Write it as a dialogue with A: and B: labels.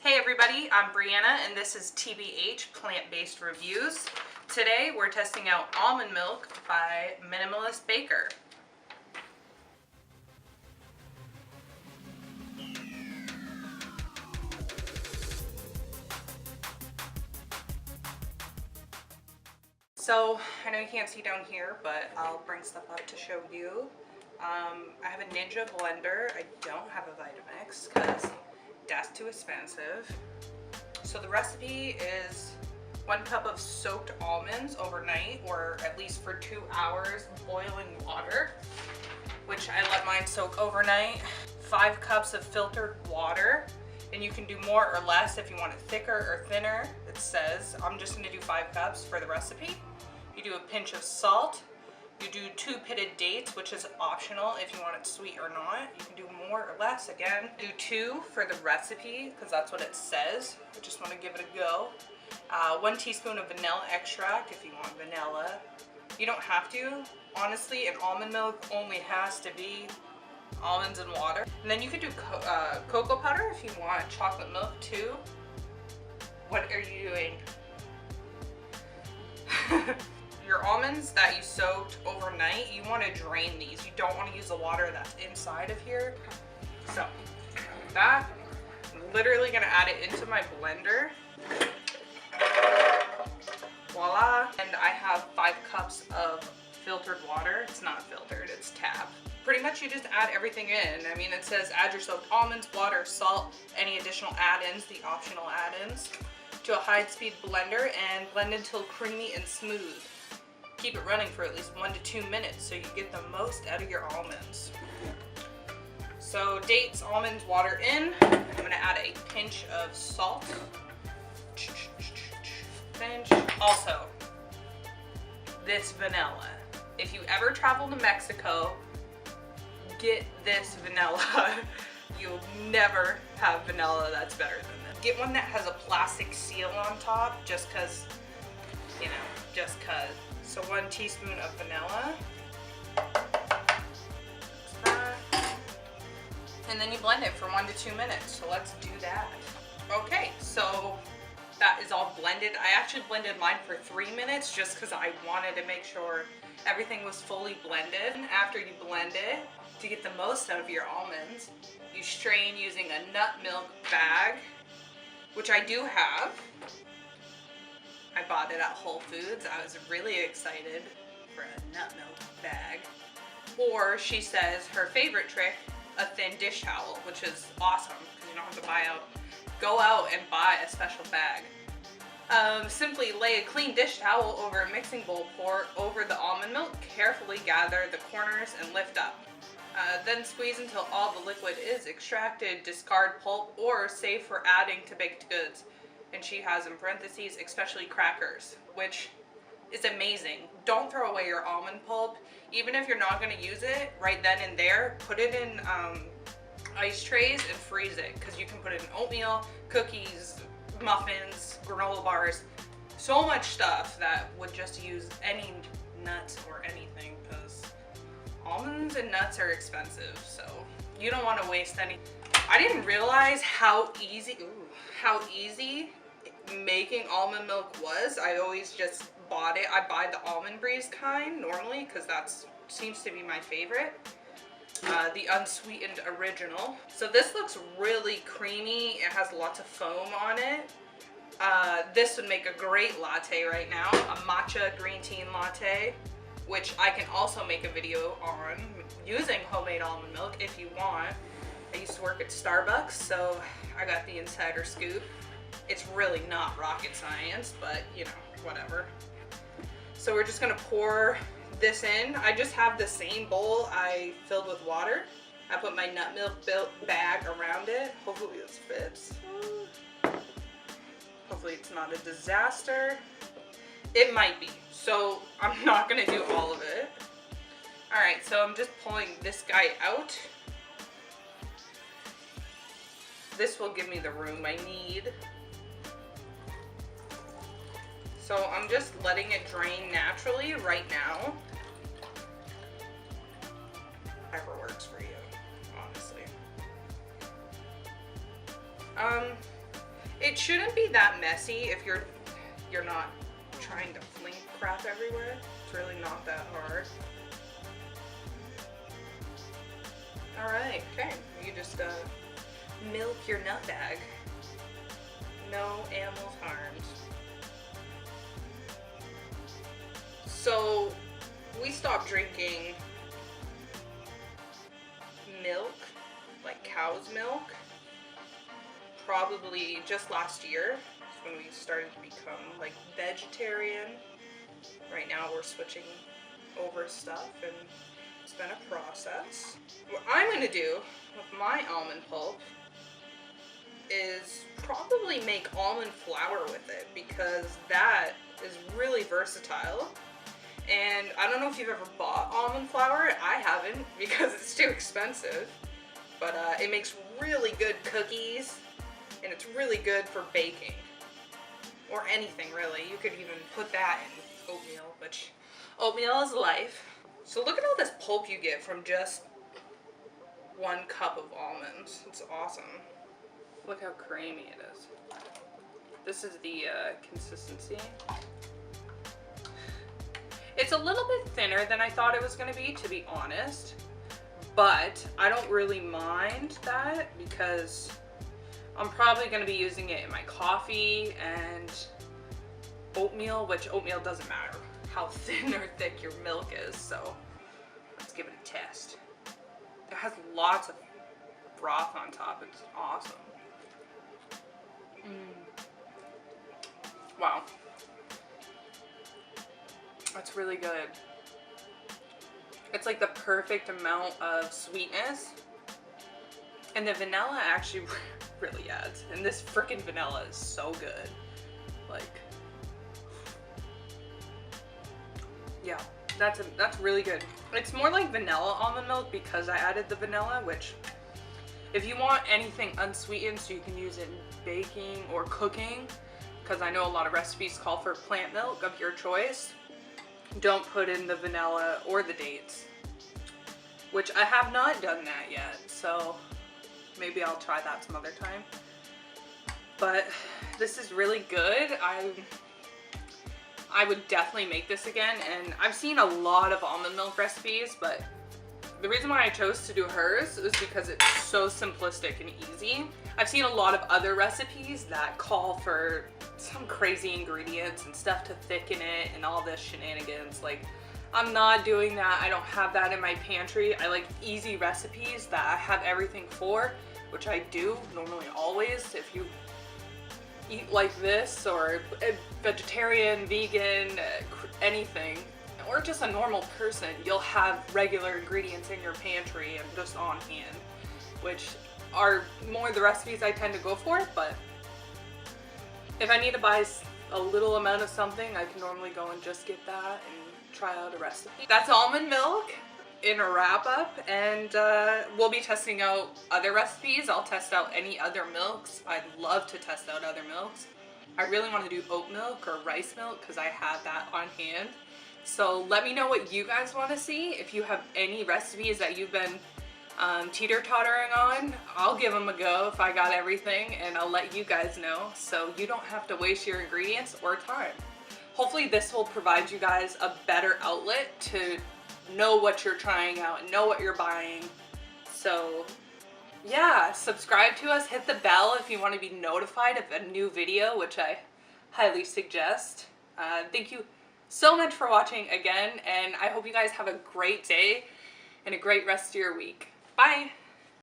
A: Hey everybody, I'm Brianna and this is TBH Plant-Based Reviews. Today we're testing out almond milk by Minimalist Baker. So I know you can't see down here, but I'll bring stuff up to show you. I have a Ninja blender. I don't have a Vitamix because that's too expensive. So the recipe is 1 cup of soaked almonds overnight, or at least for 2 hours, boiling water, which I let mine soak overnight. 5 cups of filtered water, and you can do more or less if you want it thicker or thinner. It says I'm just going to do 5 cups for the recipe. You do a pinch of salt. You do 2 pitted dates, which is optional if you want it sweet or not. You can do more or less. Again, do 2 for the recipe because that's what it says. I just want to give it a go. 1 teaspoon of vanilla extract if you want vanilla. You don't have to. Honestly, an almond milk only has to be almonds and water. And then you could do cocoa powder if you want chocolate milk too. What are you doing? Your almonds that you soaked overnight, you want to drain these. You don't want to use the water that's inside of here. So that, I'm literally going to add it into my blender. Voila. And I have 5 cups of filtered water. It's not filtered, it's tap. Pretty much you just add everything in. I mean, it says add your soaked almonds, water, salt, any additional add-ins, the optional add-ins, to a high-speed blender and blend until creamy and smooth. Keep it running for at least 1 to 2 minutes so you get the most out of your almonds. So dates, almonds, water in. I'm going to add a pinch of salt. Pinch. Also, this vanilla. If you ever travel to Mexico, get this vanilla. You'll never have vanilla that's better than this. Get one that has a plastic seal on top just because, you know, just because. So 1 teaspoon of vanilla. And then you blend it for 1 to 2 minutes. So let's do that. Okay, so that is all blended. I actually blended mine for 3 minutes just because I wanted to make sure everything was fully blended. And after you blend it, to get the most out of your almonds, you strain using a nut milk bag, which I do have. I bought it at Whole Foods. I was really excited for a nut milk bag. Or she says her favorite trick, a thin dish towel, which is awesome because you don't have to go out and buy a special bag. Simply lay a clean dish towel over a mixing bowl, pour over the almond milk, carefully gather the corners and lift up. Then squeeze until all the liquid is extracted, discard pulp, or save for adding to baked goods. And she has in parentheses, especially crackers, which is amazing. Don't throw away your almond pulp. Even if you're not going to use it right then and there, put it in ice trays and freeze it, because you can put it in oatmeal, cookies, muffins, granola bars, so much stuff that would just use any nuts or anything, because almonds and nuts are expensive, so you don't want to waste any. I didn't realize how easy making almond milk was. I always just bought it. I buy the Almond Breeze kind normally because that seems to be my favorite. The unsweetened original. So this looks really creamy. It has lots of foam on it. This would make a great latte right now, a matcha green tea latte, which I can also make a video on using homemade almond milk if you want. I used to work at Starbucks, so I got the insider scoop. It's really not rocket science, but you know, whatever. So we're just gonna pour this in. I just have the same bowl I filled with water. I put my nut milk bag around it. Hopefully this fits. Hopefully it's not a disaster. It might be, so I'm not gonna do all of it. All right, so I'm just pulling this guy out. This will give me the room I need. So I'm just letting it drain naturally right now. Whatever works for you, honestly. it shouldn't be that messy if you're not trying to fling crap everywhere. It's really not that hard. Alright, okay. You just milk your nut bag. No animals harmed. So we stopped drinking milk, like cow's milk, probably just last year. That's when we started to become like vegetarian. Right now we're switching over stuff and it's been a process. What I'm gonna do with my almond pulp is probably make almond flour with it, because that is really versatile. And I don't know if you've ever bought almond flour. I haven't, because it's too expensive. But it makes really good cookies, and it's really good for baking. Or anything, really. You could even put that in oatmeal, which oatmeal is life. So look at all this pulp you get from just 1 cup of almonds. It's awesome. Look how creamy it is. This is the consistency. It's a little bit thinner than I thought it was going to be honest. But I don't really mind that, because I'm probably going to be using it in my coffee and oatmeal, which oatmeal doesn't matter how thin or thick your milk is. So let's give it a test. It has lots of broth on top. It's awesome. Wow. That's really good. It's like the perfect amount of sweetness. And the vanilla actually really adds. And this freaking vanilla is so good. Like, yeah, that's really good. It's more like vanilla almond milk because I added the vanilla, which if you want anything unsweetened so you can use it in baking or cooking, because I know a lot of recipes call for plant milk of your choice, don't put in the vanilla or the dates, which I have not done that yet, so maybe I'll try that some other time. But this is really good. I would definitely make this again, and I've seen a lot of almond milk recipes, but the reason why I chose to do hers is because it's so simplistic and easy. I've seen a lot of other recipes that call for some crazy ingredients and stuff to thicken it and all this shenanigans. Like, I'm not doing that. I don't have that in my pantry. I like easy recipes that I have everything for, which I do normally always. If you eat like this, or a vegetarian, vegan, anything, or just a normal person, you'll have regular ingredients in your pantry and just on hand, which are more the recipes I tend to go for. But if I need to buy a little amount of something, I can normally go and just get that and try out a recipe. That's almond milk in a wrap up, and we'll be testing out other recipes. I'll test out any other milks. I'd love to test out other milks. I really want to do oat milk or rice milk because I have that on hand. So let me know what you guys want to see. If you have any recipes that you've been teeter-tottering on, I'll give them a go if I got everything, and I'll let you guys know so you don't have to waste your ingredients or time. Hopefully this will provide you guys a better outlet to know what you're trying out and know what you're buying. So yeah, subscribe to us, hit the bell if you want to be notified of a new video, which I highly suggest. Thank you so much for watching again, and I hope you guys have a great day and a great rest of your week. Bye!